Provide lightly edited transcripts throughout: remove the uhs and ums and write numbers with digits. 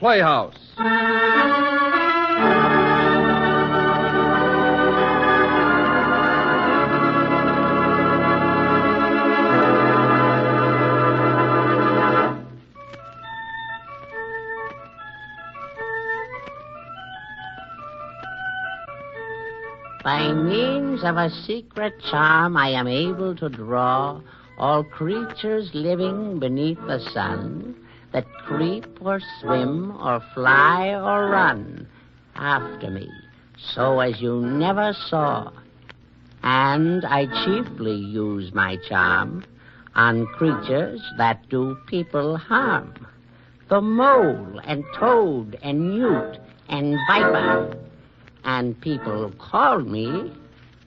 Playhouse. By means of a secret charm, I am able to draw all creatures living beneath the sun that creep or swim or fly or run after me, so as you never saw. And I chiefly use my charm on creatures that do people harm. The mole and toad and newt and viper. And people call me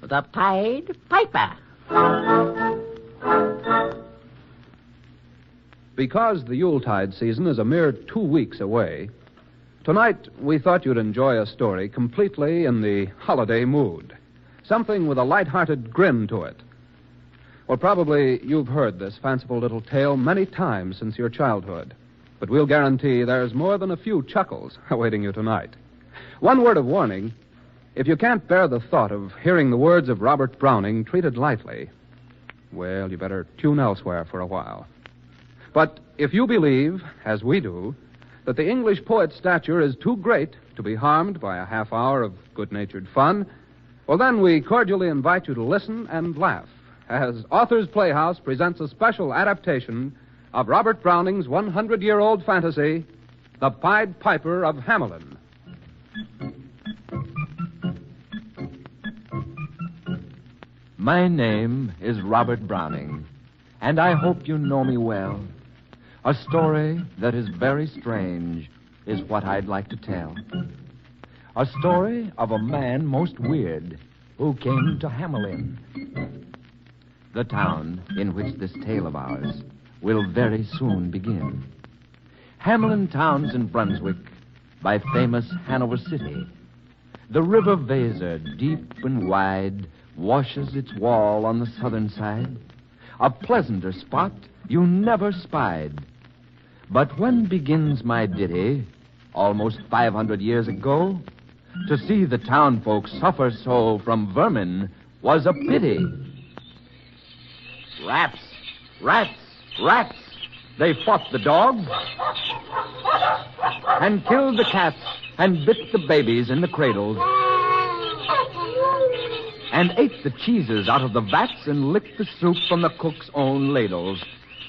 the Pied Piper. Because the Yuletide season is a mere 2 weeks away, tonight we thought you'd enjoy a story completely in the holiday mood. Something with a light-hearted grin to it. Well, probably you've heard this fanciful little tale many times since your childhood. But we'll guarantee there's more than a few chuckles awaiting you tonight. One word of warning. If you can't bear the thought of hearing the words of Robert Browning treated lightly, well, you better tune elsewhere for a while. But if you believe, as we do, that the English poet's stature is too great to be harmed by a half hour of good-natured fun, well, then we cordially invite you to listen and laugh as Author's Playhouse presents a special adaptation of Robert Browning's 100-year-old fantasy, The Pied Piper of Hamlin. My name is Robert Browning, and I hope you know me well. A story that is very strange is what I'd like to tell. A story of a man most weird who came to Hamlin, the town in which this tale of ours will very soon begin. Hamlin town's in Brunswick by famous Hanover City. The river Weser, deep and wide, washes its wall on the southern side. A pleasanter spot you never spied. But when begins my ditty, almost 500 years ago, to see the townfolk suffer so from vermin was a pity. Rats, rats, rats, they fought the dogs and killed the cats and bit the babies in the cradles and ate the cheeses out of the vats and licked the soup from the cook's own ladles.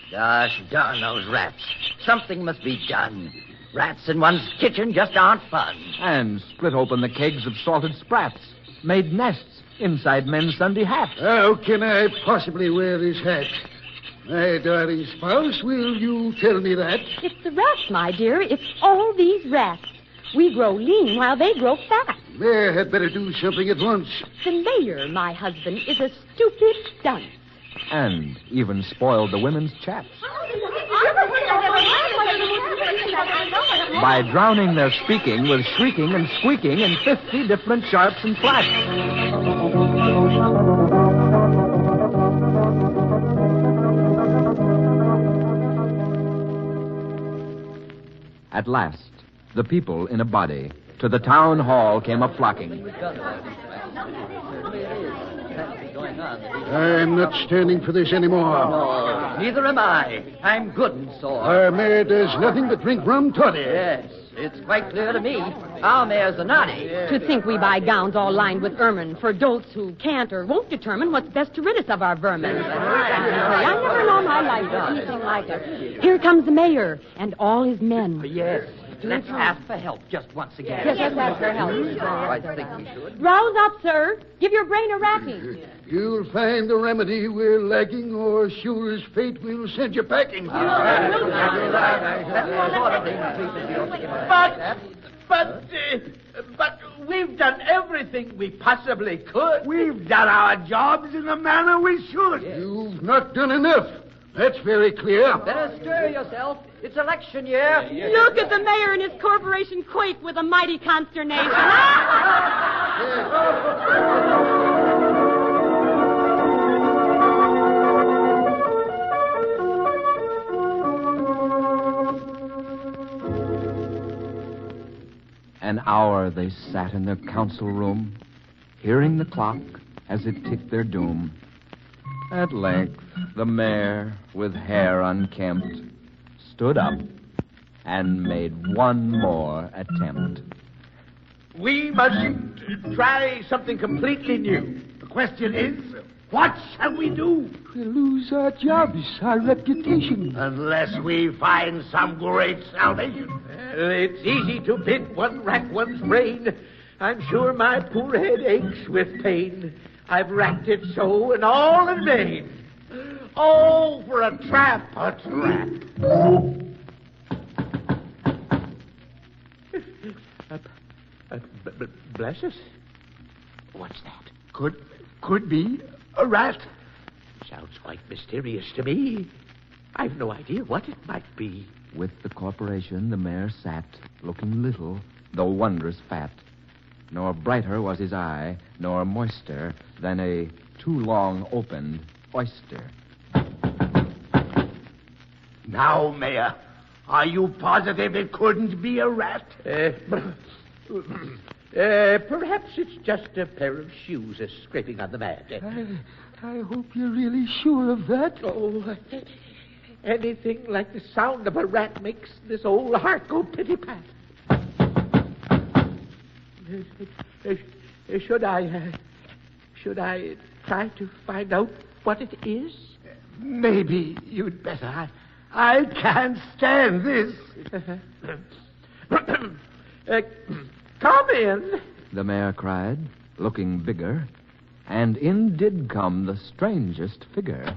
Gosh darn those rats. Something must be done. Rats in one's kitchen just aren't fun. And split open the kegs of salted sprats, made nests inside men's Sunday hats. How can I possibly wear this hat? My darling spouse, will you tell me that? It's the rats, my dear. It's all these rats. We grow lean while they grow fat. Mayor had better do something at once. The mayor, my husband, is a stupid dunce. And even spoiled the women's chats. By drowning their speaking with shrieking and squeaking in 50 different sharps and flats. At last, the people in a body to the town hall came a-flocking. I'm not standing for this anymore. No, neither am I. I'm good and sore. Our mayor does nothing but drink rum toddy. Yes, it's quite clear to me. Our mayor's a naughty. To think we buy gowns all lined with ermine for dolts who can't or won't determine what's best to rid us of our vermin. I never in all my life did anything like it. Here comes the mayor and all his men. Yes. Let's ask for help just once again. Yes, let's ask for help. I think we should. Rouse up, sir. Give your brain a racking. You'll find the remedy we're lacking, or sure as fate we'll send you packing. But we've done everything we possibly could. We've done our jobs in the manner we should. You've not done enough. That's very clear. Better stir yourself. It's election year. Look at the mayor and his corporation quake with a mighty consternation. An hour they sat in their council room, hearing the clock as it ticked their doom. At length, the mayor, with hair unkempt, stood up and made one more attempt. We must try something completely new. The question is, what shall we do? We'll lose our jobs, our reputation. Unless we find some great salvation. Well, it's easy to bid one rack one's brain. I'm sure my poor head aches with pain. I've racked it so, and all in vain. Oh, for a trap, a trap. Bless us. What's that? Could be a rat. Sounds quite mysterious to me. I've no idea what it might be. With the corporation, the mayor sat, looking little, though wondrous fat. Nor brighter was his eye, nor moister than a too long opened oyster. Now, Mayor, are you positive it couldn't be a rat? Perhaps it's just a pair of shoes scraping on the mat. I hope you're really sure of that. Oh, anything like the sound of a rat makes this old heart go pity-pat. Should I try to find out what it is? Maybe you'd better. I can't stand this. Come in. The mayor cried, looking bigger, and in did come the strangest figure.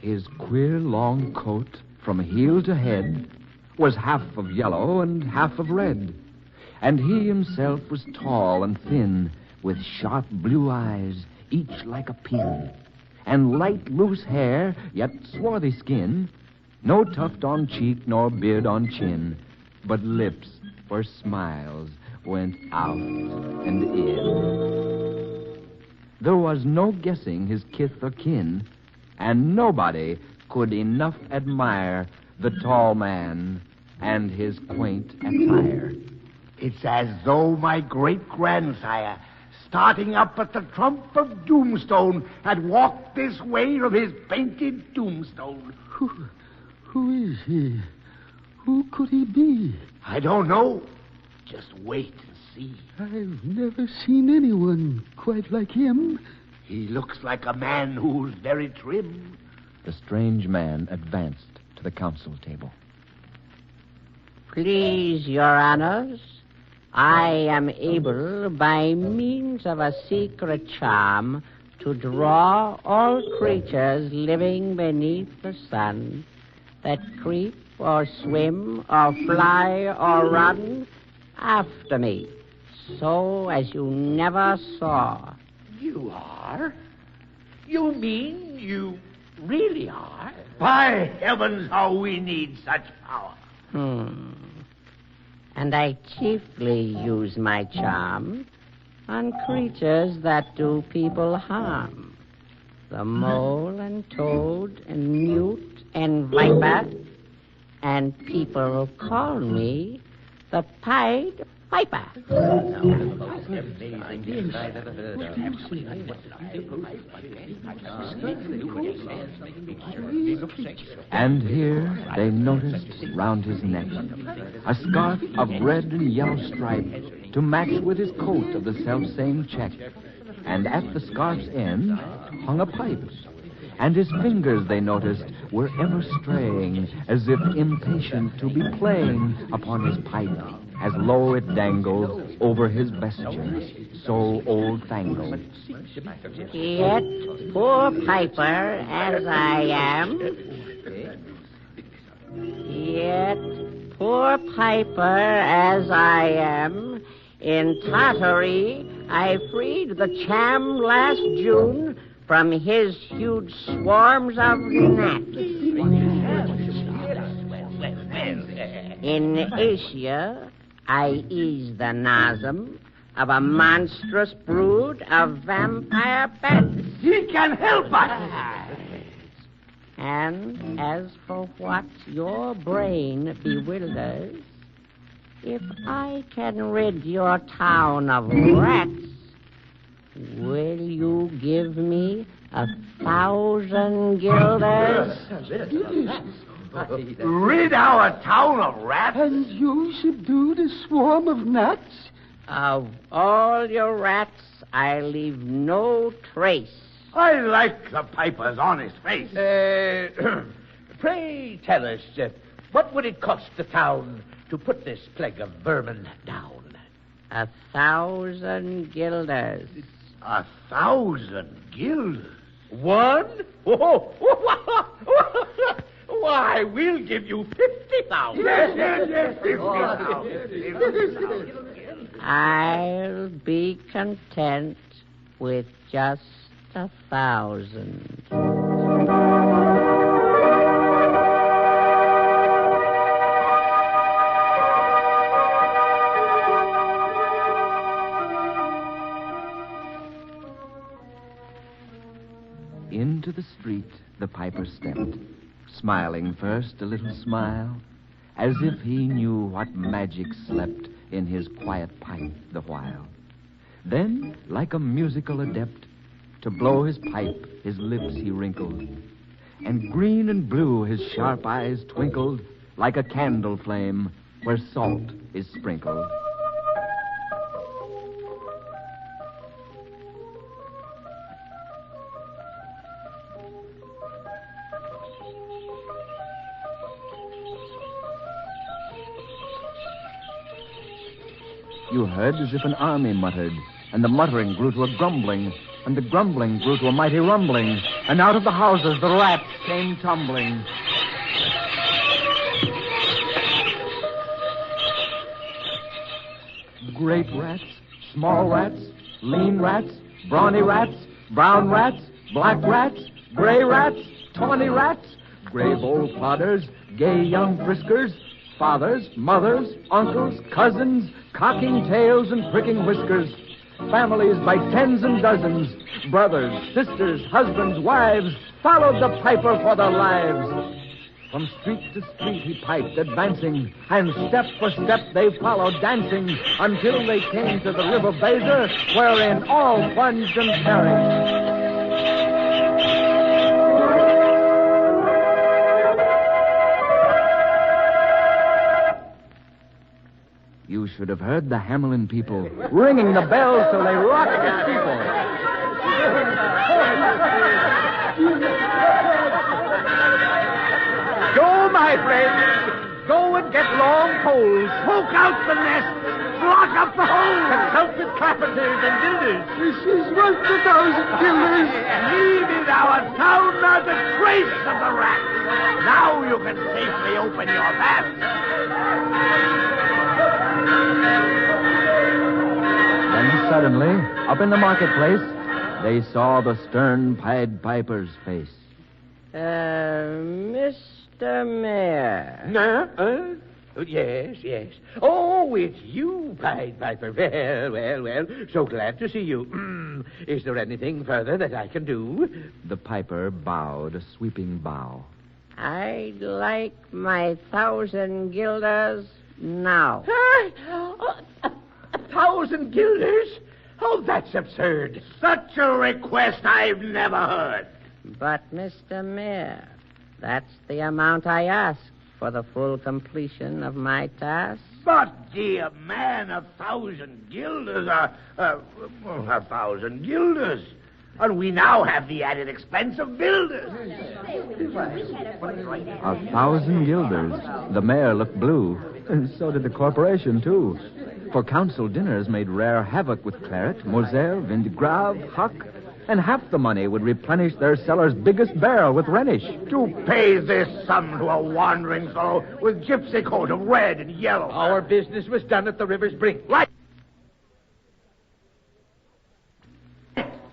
His queer long coat, from heel to head, was half of yellow and half of red. And he himself was tall and thin, with sharp blue eyes, each like a pin, and light loose hair, yet swarthy skin, no tuft on cheek nor beard on chin, but lips where smiles went out and in. There was no guessing his kith or kin, and nobody could enough admire the tall man and his quaint attire. It's as though my great-grandsire, starting up at the trump of Doomstone, had walked this way from his painted tombstone. Who is he? Who could he be? I don't know. Just wait and see. I've never seen anyone quite like him. He looks like a man who's very trim. The strange man advanced to the council table. Please, Your Honors, I am able, by means of a secret charm, to draw all creatures living beneath the sun that creep or swim or fly or run after me, so as you never saw. You are? You mean you really are? By heavens, how we need such power. And I chiefly use my charm on creatures that do people harm. The mole and toad and newt and viper, and people call me the Pied Piper. And here they noticed round his neck a scarf of red and yellow stripe to match with his coat of the selfsame check. And at the scarf's end hung a pipe. And his fingers, they noticed, were ever straying, as if impatient to be playing upon his pipe, as low it dangled over his vesture, so old-fangled. Yet, poor piper as I am, in Tartary, I freed the cham last June from his huge swarms of gnats. In Asia, I eased the nasum of a monstrous brood of vampire bats. he can help us. And as for what your brain bewilders, if I can rid your town of rats, will you give me 1,000 guilders? Rid our town of rats? And you subdue the swarm of gnats? Of all your rats, I leave no trace. I like the piper's honest face. Pray tell us, what would it cost the town to put this plague of vermin down? 1,000 guilders. 1,000 guilders? One? Why, we'll give you 50,000. Yes, 50,000. I'll be content with just 1,000. Into the street the piper stepped, smiling first a little smile, as if he knew what magic slept in his quiet pipe the while. Then, like a musical adept, to blow his pipe his lips he wrinkled, and green and blue his sharp eyes twinkled, like a candle flame where salt is sprinkled. You heard as if an army muttered, and the muttering grew to a grumbling, and the grumbling grew to a mighty rumbling, and out of the houses the rats came tumbling. Great rats, small rats, lean rats, brawny rats, brown rats, black rats, gray rats, tawny rats, grave old plodders, gay young friskers, fathers, mothers, uncles, cousins, cocking tails and pricking whiskers, families by tens and dozens, brothers, sisters, husbands, wives, followed the piper for their lives. From street to street he piped, advancing, and step for step they followed, dancing, until they came to the river Baser, wherein all plunged and perished. You should have heard the Hamlin people ringing the bells till they rocked the steeple. Go, my friends. Go and get long poles. Poke out the nest. Block up the hole. Consult with carpenters and builders. This is worth 1,000 guilders. Leave in our town not a trace of the rat. Now you can safely open your bath. Then suddenly, up in the marketplace, they saw the stern Pied Piper's face. Mr. Mayor. No? Yes. Oh, it's you, Pied Piper. Well. So glad to see you. Is there anything further that I can do? The piper bowed a sweeping bow. I'd like my 1,000 guilders now. 1,000 guilders? Oh, that's absurd. Such a request I've never heard. But, Mr. Mayor, that's the amount I ask for the full completion of my task. But, dear man, 1,000 guilders are... 1,000 guilders. And we now have the added expense of builders. 1,000 guilders. The mayor looked blue. And so did the corporation, too. For council dinners made rare havoc with claret, Moselle, vin de Grave, Hock, and half the money would replenish their cellar's biggest barrel with Rhenish. To pay this sum to a wandering fellow with gypsy coat of red and yellow. Our business was done at the river's brink. Right.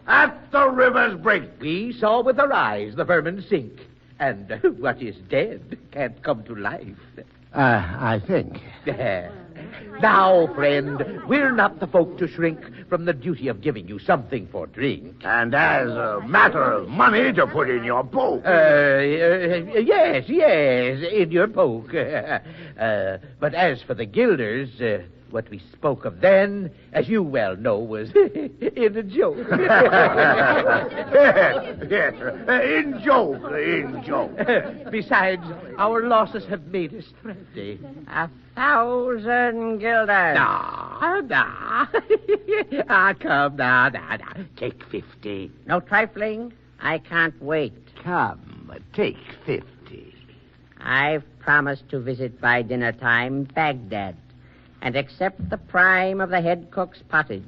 At the river's brink. We saw with our eyes the vermin sink. And what is dead can't come to life. I think. Now, friend, we're not the folk to shrink from the duty of giving you something for drink. And as a matter of money to put in your poke. Yes, in your poke. But as for the guilders, what we spoke of then, as you well know, was in a joke. yes, in joke. Besides, our losses have made us thrifty. 1,000 guilders. Nah. Come, nah. Take 50. No trifling. I can't wait. Come, take 50. I've promised to visit by dinner time Baghdad and accept the prime of the head cook's pottage.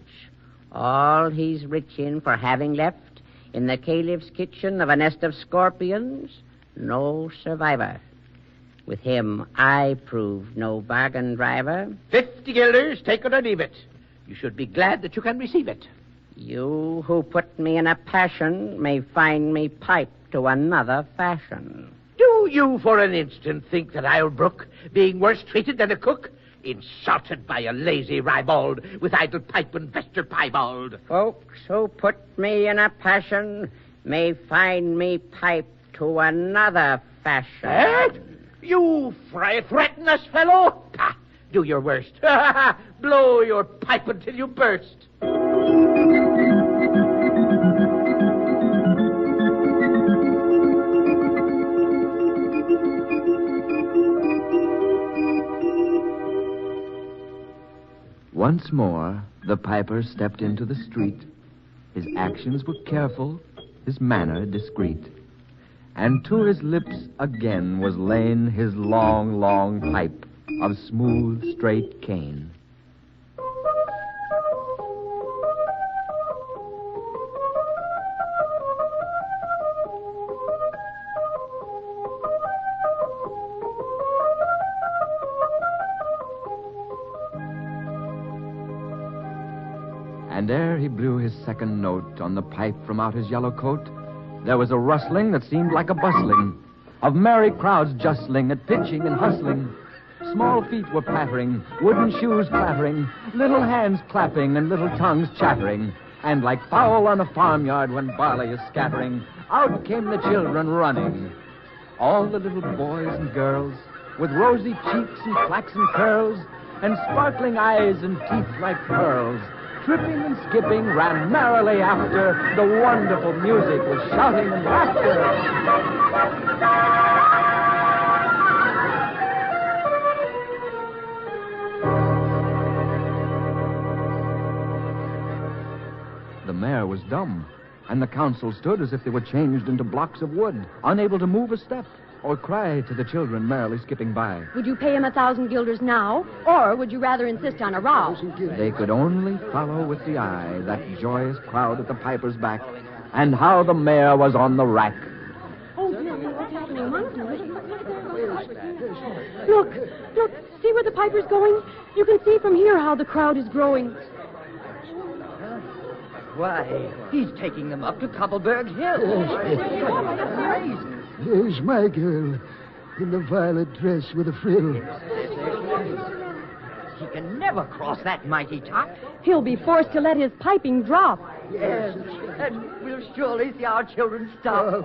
All he's rich in for having left in the caliph's kitchen of a nest of scorpions, no survivor. With him, I proved no bargain driver. 50 guilders, take it or leave it. You should be glad that you can receive it. You who put me in a passion may find me piped to another fashion. Do you for an instant think that I'll brook being worse treated than a cook? Insulted by a lazy ribald with idle pipe and fester piebald. Folks who put me in a passion may find me piped to another fashion. Eh? You threaten us, fellow? Pah, do your worst. Blow your pipe until you burst. Once more, the piper stepped into the street. His actions were careful, his manner discreet. And to his lips again was lain his long, long pipe of smooth, straight cane. And ere he blew his second note on the pipe from out his yellow coat, there was a rustling that seemed like a bustling of merry crowds justling at pitching and hustling. Small feet were pattering, wooden shoes clattering, little hands clapping and little tongues chattering. And like fowl on a farmyard when barley is scattering, out came the children running. All the little boys and girls, with rosy cheeks and flaxen curls, and sparkling eyes and teeth like pearls, tripping and skipping, ran merrily after the wonderful music with shouting and laughter. The mayor was dumb, and the council stood as if they were changed into blocks of wood, unable to move a step or cry to the children merrily skipping by. Would you pay him 1,000 guilders now, or would you rather insist on a row? They could only follow with the eye that joyous crowd at the piper's back, and how the mayor was on the rack. Oh, dear, what's happening? Look, see where the piper's going? You can see from here how the crowd is growing. Why, he's taking them up to Cobbleberg Hill. There's my girl in the violet dress with a frill. He can never cross that mighty top. He'll be forced to let his piping drop. Yes, and we'll surely see our children stop.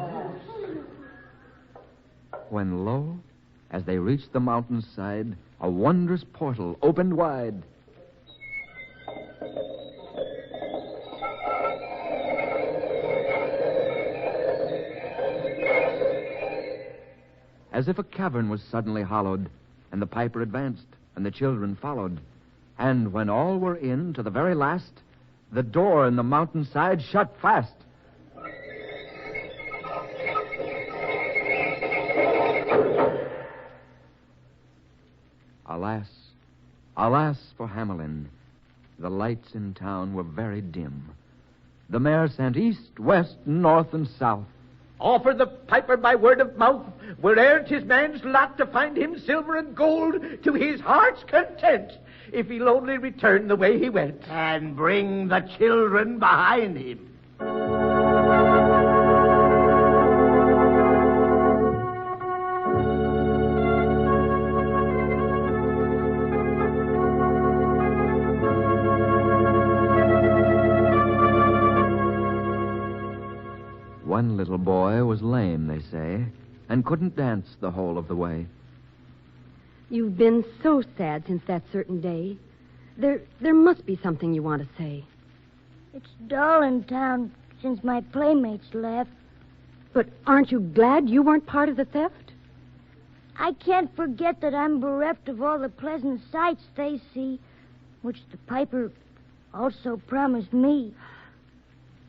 When lo, as they reached the mountainside, a wondrous portal opened wide. As if a cavern was suddenly hollowed, and the piper advanced, and the children followed. And when all were in, to the very last, the door in the mountainside shut fast. Alas, alas for Hamlin. The lights in town were very dim. The mayor sent east, west, north, and south. Offer the piper by word of mouth, where'er 'tis man's lot to find him silver and gold to his heart's content, if he'll only return the way he went. And bring the children behind him. boy was lame, they say, and couldn't dance the whole of the way. You've been so sad since that certain day. There must be something you want to say. It's dull in town since my playmates left. But aren't you glad you weren't part of the theft? I can't forget that I'm bereft of all the pleasant sights they see, which the piper also promised me.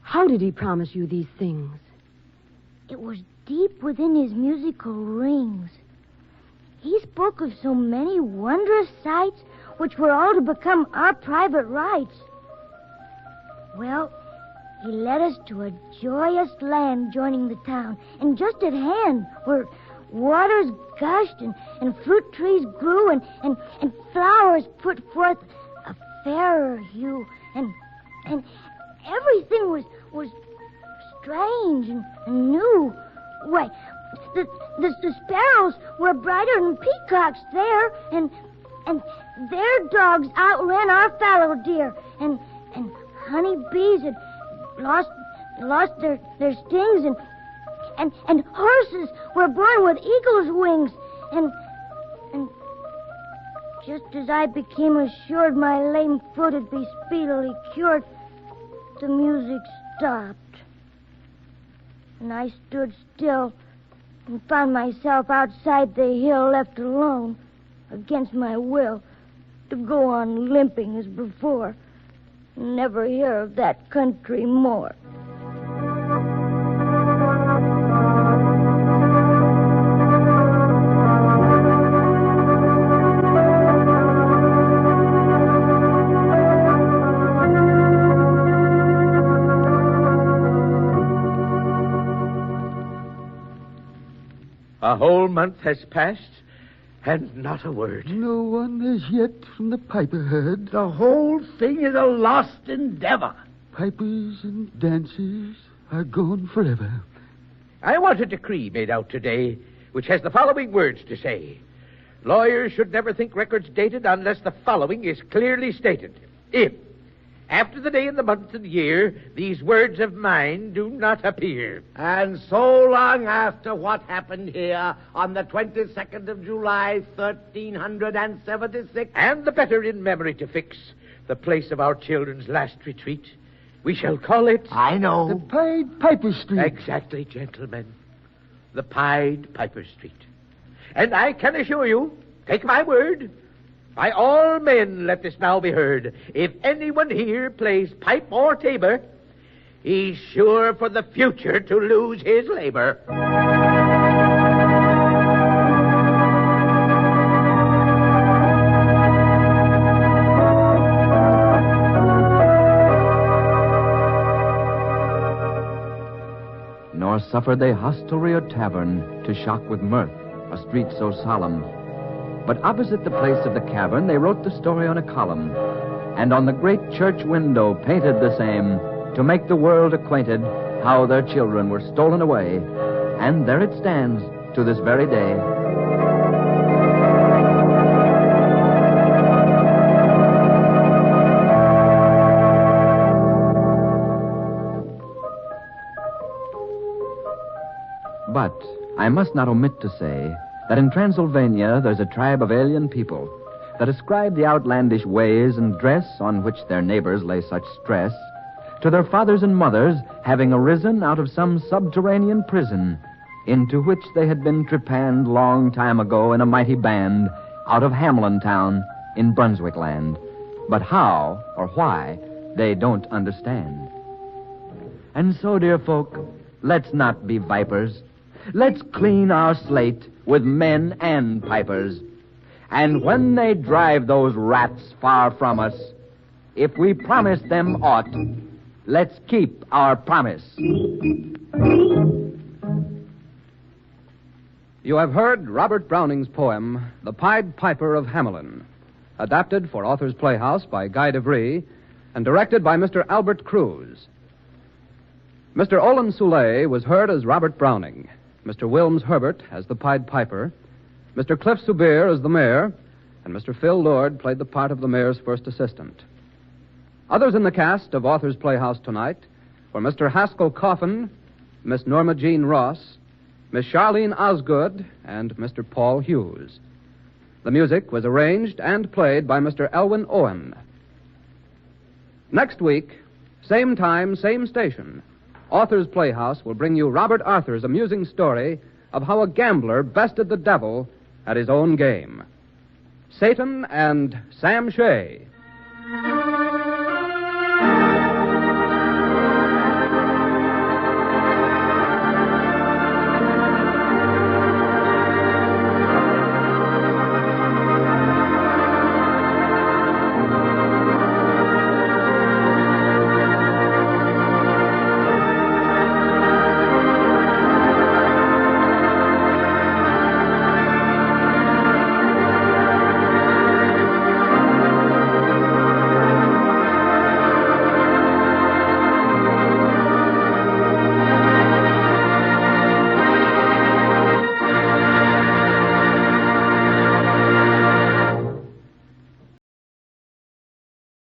How did he promise you these things? It was deep within his musical rings. He spoke of so many wondrous sights which were all to become our private rights. Well, he led us to a joyous land joining the town, and just at hand where waters gushed and fruit trees grew and flowers put forth a fairer hue, and everything was strange and new. Why, the sparrows were brighter than peacocks there, and their dogs outran our fallow deer, and honeybees had lost their stings, and horses were born with eagle's wings, and just as I became assured my lame foot would be speedily cured, the music stopped. And I stood still and found myself outside the hill, left alone, against my will, to go on limping as before, and never hear of that country more. A whole month has passed, and not a word. No one as yet from the piper heard. The whole thing is a lost endeavor. Pipers and dancers are gone forever. I want a decree made out today which has the following words to say. Lawyers should never think records dated unless the following is clearly stated. If, after the day and the month and year, these words of mine do not appear. And so long after what happened here on the 22nd of July, 1376. And the better in memory to fix the place of our children's last retreat, we shall call it... I know. The Pied Piper Street. Exactly, gentlemen. The Pied Piper Street. And I can assure you, take my word, by all men let this now be heard. If anyone here plays pipe or tabor, he's sure for the future to lose his labor. Nor suffered they hostelry or tavern to shock with mirth a street so solemn. But opposite the place of the cavern, they wrote the story on a column, and on the great church window painted the same, to make the world acquainted how their children were stolen away. And there it stands to this very day. But I must not omit to say that in Transylvania there's a tribe of alien people that ascribe the outlandish ways and dress on which their neighbors lay such stress to their fathers and mothers having arisen out of some subterranean prison into which they had been trepanned long time ago in a mighty band out of Hamlin town in Brunswick land. But how or why they don't understand. And so, dear folk, let's not be vipers. Let's clean our slate with men and pipers. And when they drive those rats far from us, if we promise them aught, let's keep our promise. You have heard Robert Browning's poem, The Pied Piper of Hamlin, adapted for Author's Playhouse by Guy DeVry and directed by Mr. Albert Cruz. Mr. Olin Soule was heard as Robert Browning, Mr. Wilms Herbert as the Pied Piper, Mr. Cliff Subir as the mayor, and Mr. Phil Lord played the part of the mayor's first assistant. Others in the cast of Author's Playhouse tonight were Mr. Haskell Coffin, Miss Norma Jean Ross, Miss Charlene Osgood, and Mr. Paul Hughes. The music was arranged and played by Mr. Elwyn Owen. Next week, same time, same station, Author's Playhouse will bring you Robert Arthur's amusing story of how a gambler bested the devil at his own game. Satan and Sam Shea.